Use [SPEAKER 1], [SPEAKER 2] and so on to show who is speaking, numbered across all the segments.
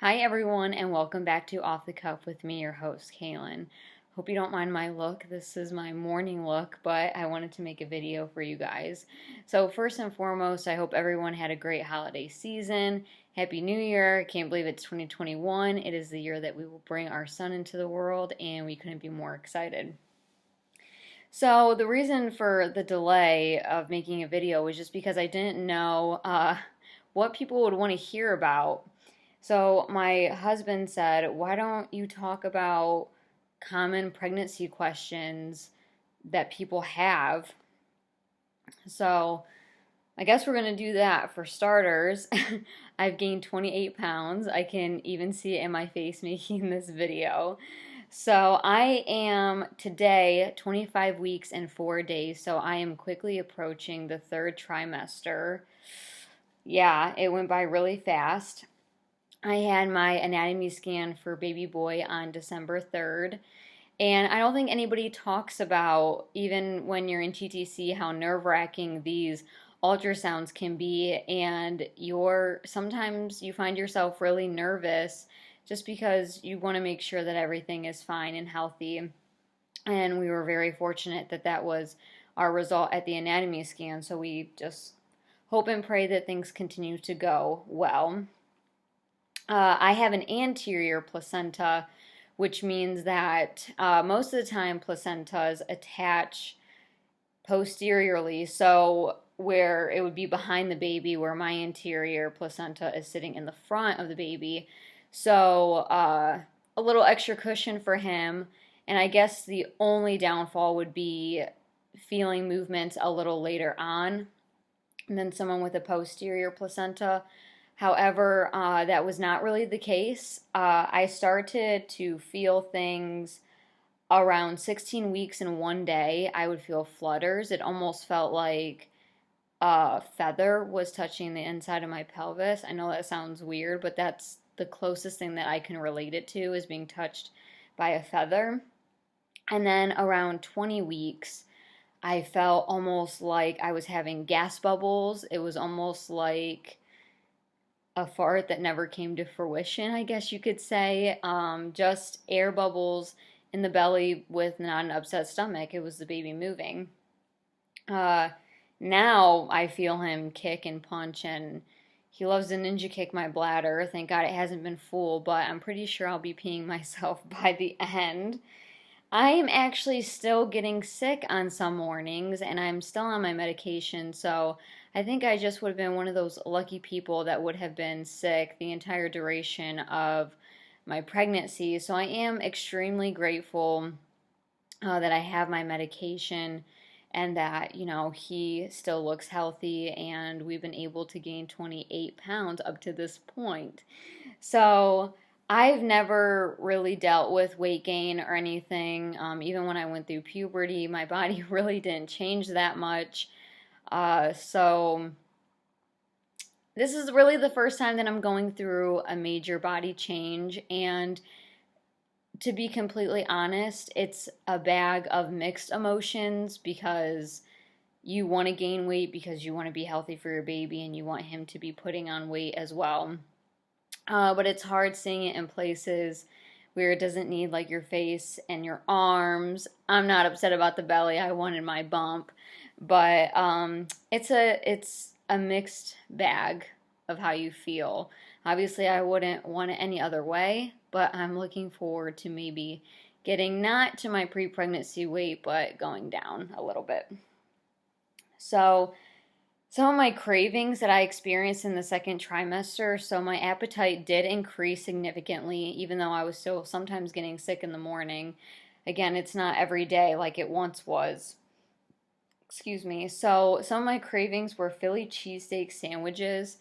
[SPEAKER 1] Hi everyone and welcome back to Off the Cuff with me, your host, Kaylin. Hope you don't mind my look. This is my morning look, but I wanted to make a video for you guys. So first and foremost, I hope everyone had a great holiday season. Happy New Year. Can't believe it's 2021. It is the year that we will bring our son into the world and we couldn't be more excited. So the reason for the delay of making a video was just because I didn't know what people would want to hear about. So my husband said, why don't you talk about common pregnancy questions that people have? So I guess we're going to do that for starters. I've gained 28 pounds. I can even see it in my face making this video. So I am today 25 weeks and 4 days, so I am quickly approaching the third trimester. Yeah, it went by really fast. I had my anatomy scan for baby boy on December 3rd. And I don't think anybody talks about, even when you're in TTC, how nerve-wracking these ultrasounds can be. And sometimes you find yourself really nervous just because you want to make sure that everything is fine and healthy. And we were very fortunate that that was our result at the anatomy scan. So we just hope and pray that things continue to go well. I have an anterior placenta, which means that most of the time placentas attach posteriorly, so where it would be behind the baby, where my anterior placenta is sitting in the front of the baby. So a little extra cushion for him, and I guess the only downfall would be feeling movements a little later on than someone with a posterior placenta. However, that was not really the case. I started to feel things around 16 weeks in one day. I would feel flutters. It almost felt like a feather was touching the inside of my pelvis. I know that sounds weird, but that's the closest thing that I can relate it to, is being touched by a feather. And then around 20 weeks, I felt almost like I was having gas bubbles. It was almost like a fart that never came to fruition, I guess you could say. Just air bubbles in the belly with not an upset stomach. It was the baby moving. Now I feel him kick and punch, and he loves to ninja kick my bladder. Thank God it hasn't been full, but I'm pretty sure I'll be peeing myself by the end. I am actually still getting sick on some mornings, and I'm still on my medication, so I think I just would have been one of those lucky people that would have been sick the entire duration of my pregnancy. So I am extremely grateful that I have my medication and that, he still looks healthy, and we've been able to gain 28 pounds up to this point. So I've never really dealt with weight gain or anything. Even when I went through puberty, my body really didn't change that much. So this is really the first time that I'm going through a major body change, and to be completely honest, it's a bag of mixed emotions, because you want to gain weight because you want to be healthy for your baby and you want him to be putting on weight as well. But it's hard seeing it in places where it doesn't need like your face and your arms. I'm not upset about the belly. I wanted my bump. But it's a mixed bag of how you feel. Obviously, I wouldn't want it any other way, but I'm looking forward to maybe getting not to my pre-pregnancy weight, but going down a little bit. So some of my cravings that I experienced in the second trimester, so my appetite did increase significantly, even though I was still sometimes getting sick in the morning. Again, it's not every day like it once was. Excuse me. So some of my cravings were Philly cheesesteak sandwiches.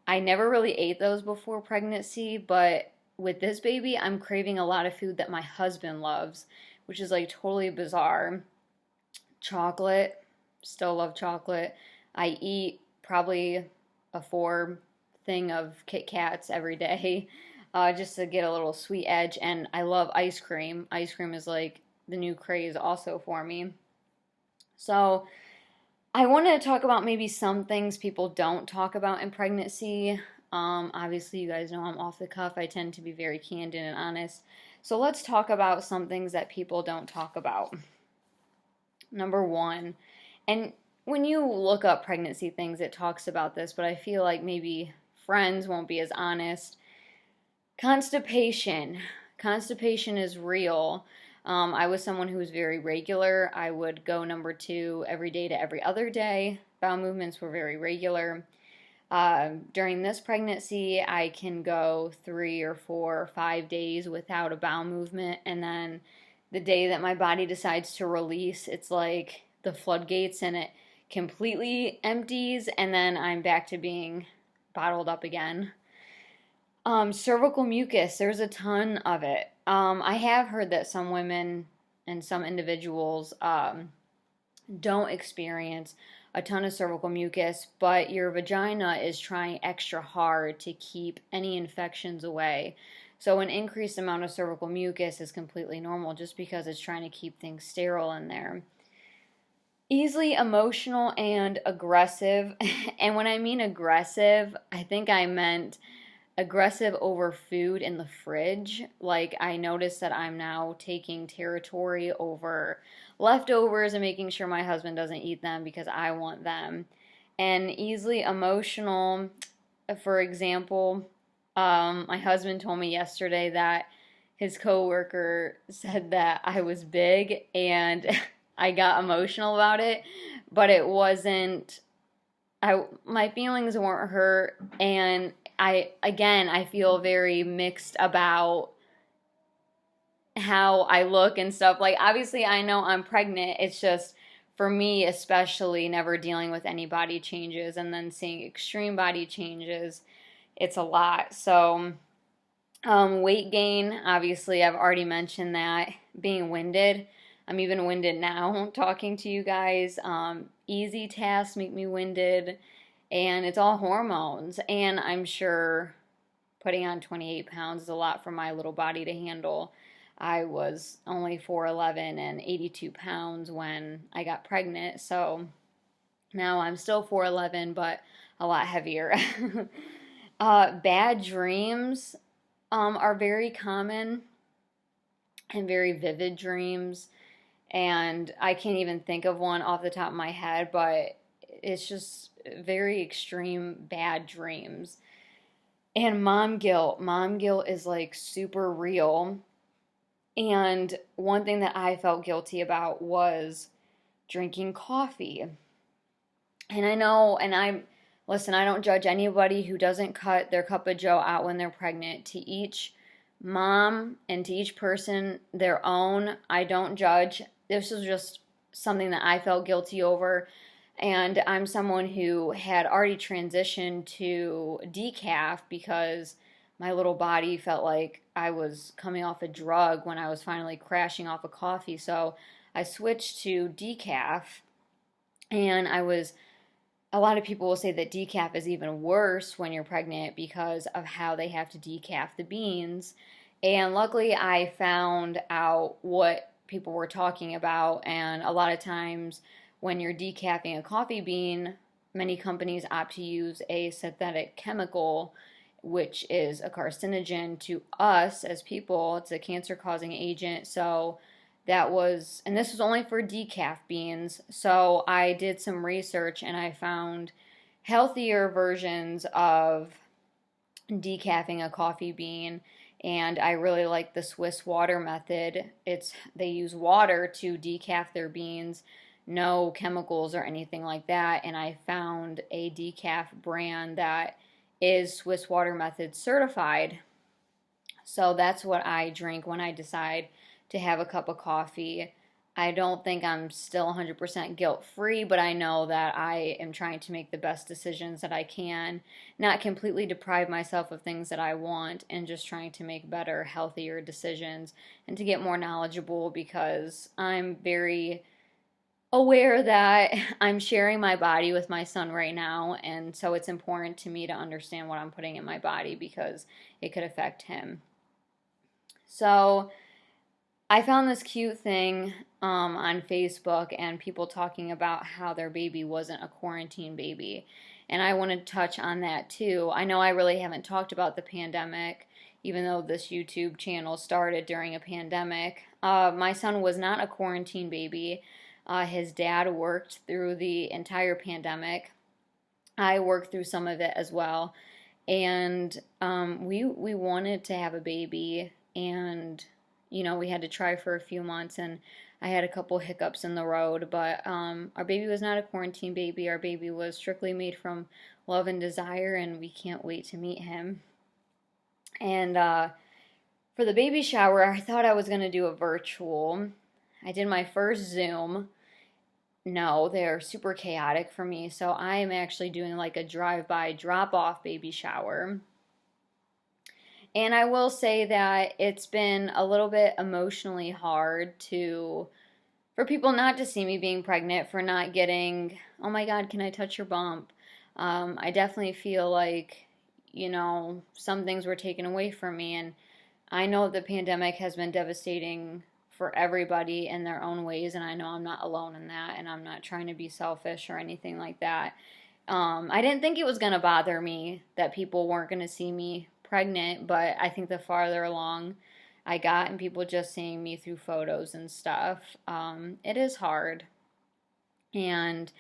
[SPEAKER 1] I never really ate those before pregnancy, but with this baby, I'm craving a lot of food that my husband loves, which is like totally bizarre. Chocolate, still love chocolate. I eat probably a 4 thing of Kit Kats every day, just to get a little sweet edge. And I love ice cream. Ice cream is like the new craze also for me. So I want to talk about maybe some things people don't talk about in pregnancy. Obviously, you guys know I'm off the cuff. I tend to be very candid and honest. So let's talk about some things that people don't talk about. Number one, and when you look up pregnancy things, it talks about this, but I feel like maybe friends won't be as honest. Constipation. Constipation is real. I was someone who was very regular. I would go number 2 every day to every other day. Bowel movements were very regular. During this pregnancy, I can go 3 or 4 or 5 days without a bowel movement, and then the day that my body decides to release, it's like the floodgates and it completely empties, and then I'm back to being bottled up again. Cervical mucus, there's a ton of it. I have heard that some women and some individuals don't experience a ton of cervical mucus, but your vagina is trying extra hard to keep any infections away. So an increased amount of cervical mucus is completely normal just because it's trying to keep things sterile in there. Easily emotional and aggressive. And when I mean aggressive, I think I meant aggressive over food in the fridge. Like, I noticed that I'm now taking territory over leftovers and making sure my husband doesn't eat them because I want them. And easily emotional, for example, my husband told me yesterday that his coworker said that I was big, and I got emotional about it, but it wasn't, my feelings weren't hurt, and I feel very mixed about how I look and stuff. Like, obviously I know I'm pregnant. It's just, for me especially, never dealing with any body changes and then seeing extreme body changes, it's a lot. So, weight gain, obviously I've already mentioned that. Being winded, I'm even winded now talking to you guys. Easy tasks make me winded, and it's all hormones. And I'm sure putting on 28 pounds is a lot for my little body to handle. I was only 4'11" and 82 pounds when I got pregnant, so now I'm still 4'11", but a lot heavier. Bad dreams are very common, and very vivid dreams. And I can't even think of one off the top of my head, but it's just very extreme bad dreams. And mom guilt. Mom guilt is like super real. And one thing that I felt guilty about was drinking coffee. And I know, listen, I don't judge anybody who doesn't cut their cup of joe out when they're pregnant. To each mom and to each person their own. I don't judge. This was just something that I felt guilty over. And I'm someone who had already transitioned to decaf because my little body felt like I was coming off a drug when I was finally crashing off of coffee. So I switched to decaf, and a lot of people will say that decaf is even worse when you're pregnant because of how they have to decaf the beans. And luckily I found out what people were talking about, and a lot of times when you're decaffing a coffee bean, many companies opt to use a synthetic chemical, which is a carcinogen to us as people. It's a cancer-causing agent. So and this was only for decaf beans. So I did some research and I found healthier versions of decaffing a coffee bean. And I really like the Swiss water method. They use water to decaf their beans, no chemicals or anything like that. And I found a decaf brand that is Swiss water method certified. So that's what I drink when I decide to have a cup of coffee. I don't think I'm still 100% guilt-free, but I know that I am trying to make the best decisions that I can, not completely deprive myself of things that I want, and just trying to make better, healthier decisions and to get more knowledgeable, because I'm very aware that I'm sharing my body with my son right now, and so it's important to me to understand what I'm putting in my body because it could affect him. So I found this cute thing on Facebook, and people talking about how their baby wasn't a quarantine baby. and I want to touch on that too. I know I really haven't talked about the pandemic, even though this YouTube channel started during a pandemic. My son was not a quarantine baby. His dad worked through the entire pandemic. I worked through some of it as well, and we wanted to have a baby, and we had to try for a few months, and I had a couple hiccups in the road, but our baby was not a quarantine baby. Our baby was strictly made from love and desire, and we can't wait to meet him. And for the baby shower, I thought I was going to do a virtual. I did my first Zoom. No, they're super chaotic for me, so I am actually doing like a drive-by drop-off baby shower. And I will say that it's been a little bit emotionally hard for people not to see me being pregnant, for not getting, oh my God, can I touch your bump? I definitely feel like, some things were taken away from me, and I know the pandemic has been devastating for everybody in their own ways, and I know I'm not alone in that, and I'm not trying to be selfish or anything like that. I didn't think it was going to bother me that people weren't going to see me pregnant, but I think the farther along I got and people just seeing me through photos and stuff, it is hard. And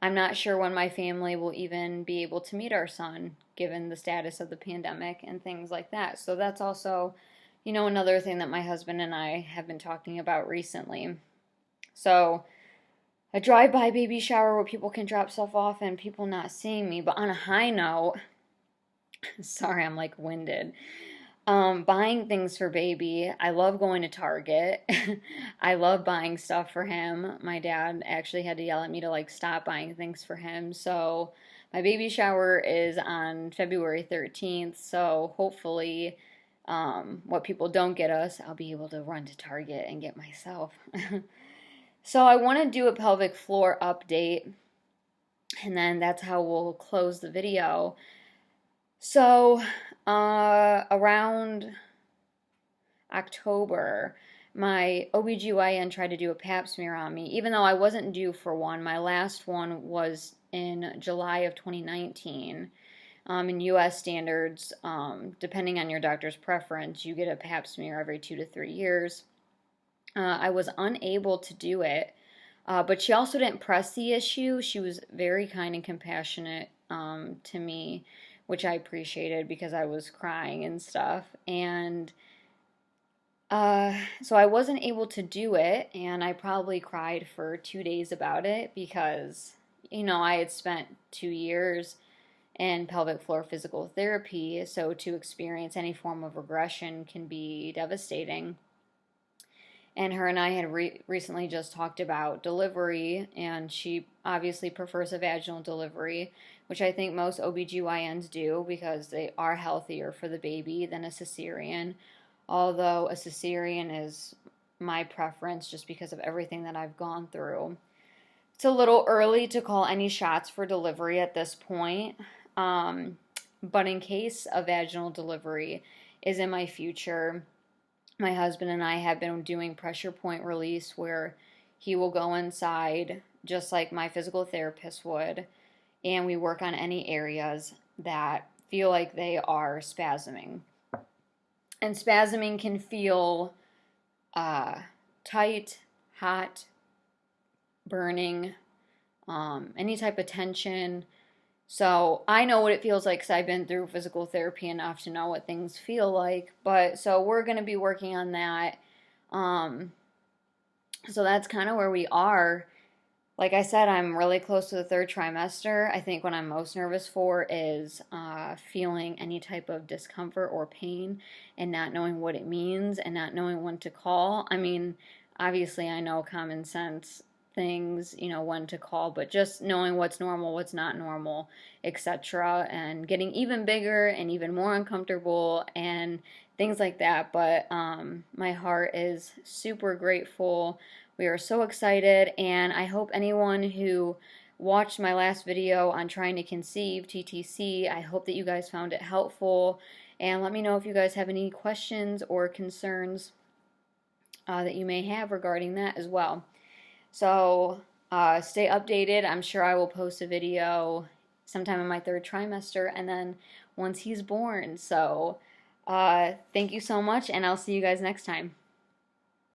[SPEAKER 1] I'm not sure when my family will even be able to meet our son, given the status of the pandemic and things like that. So that's also, another thing that my husband and I have been talking about recently. So a drive-by baby shower where people can drop stuff off and people not seeing me. But on a high note, sorry, I'm like winded. Buying things for baby. I love going to Target. I love buying stuff for him. My dad actually had to yell at me to stop buying things for him. So my baby shower is on February 13th. So hopefully, what people don't get us, I'll be able to run to Target and get myself. So I want to do a pelvic floor update, and then that's how we'll close the video. So around October, my OBGYN tried to do a pap smear on me, even though I wasn't due for one. My last one was in July of 2019. In U.S. standards, depending on your doctor's preference, you get a pap smear every 2 to 3 years. I was unable to do it, but she also didn't press the issue. She was very kind and compassionate to me, which I appreciated because I was crying and stuff. And so I wasn't able to do it, and I probably cried for 2 days about it because, I had spent 2 years in pelvic floor physical therapy, so to experience any form of regression can be devastating. And her and I had recently just talked about delivery, and she obviously prefers a vaginal delivery, which I think most OBGYNs do because they are healthier for the baby than a cesarean, although a cesarean is my preference just because of everything that I've gone through. It's a little early to call any shots for delivery at this point, but in case a vaginal delivery is in my future, my husband and I have been doing pressure point release where he will go inside just like my physical therapist would, and we work on any areas that feel like they are spasming. And spasming can feel tight, hot, burning, any type of tension. So I know what it feels like because I've been through physical therapy enough to know what things feel like. But so we're going to be working on that. So that's kind of where we are. Like I said, I'm really close to the 3rd trimester. I think what I'm most nervous for is feeling any type of discomfort or pain and not knowing what it means and not knowing when to call. I mean, obviously I know common sense things, when to call, but just knowing what's normal, what's not normal, etc., and getting even bigger and even more uncomfortable and things like that. But my heart is super grateful. We are so excited, and I hope anyone who watched my last video on trying to conceive, TTC, I hope that you guys found it helpful, and let me know if you guys have any questions or concerns that you may have regarding that as well. So stay updated. I'm sure I will post a video sometime in my third trimester, and then once he's born. So thank you so much, and I'll see you guys next time.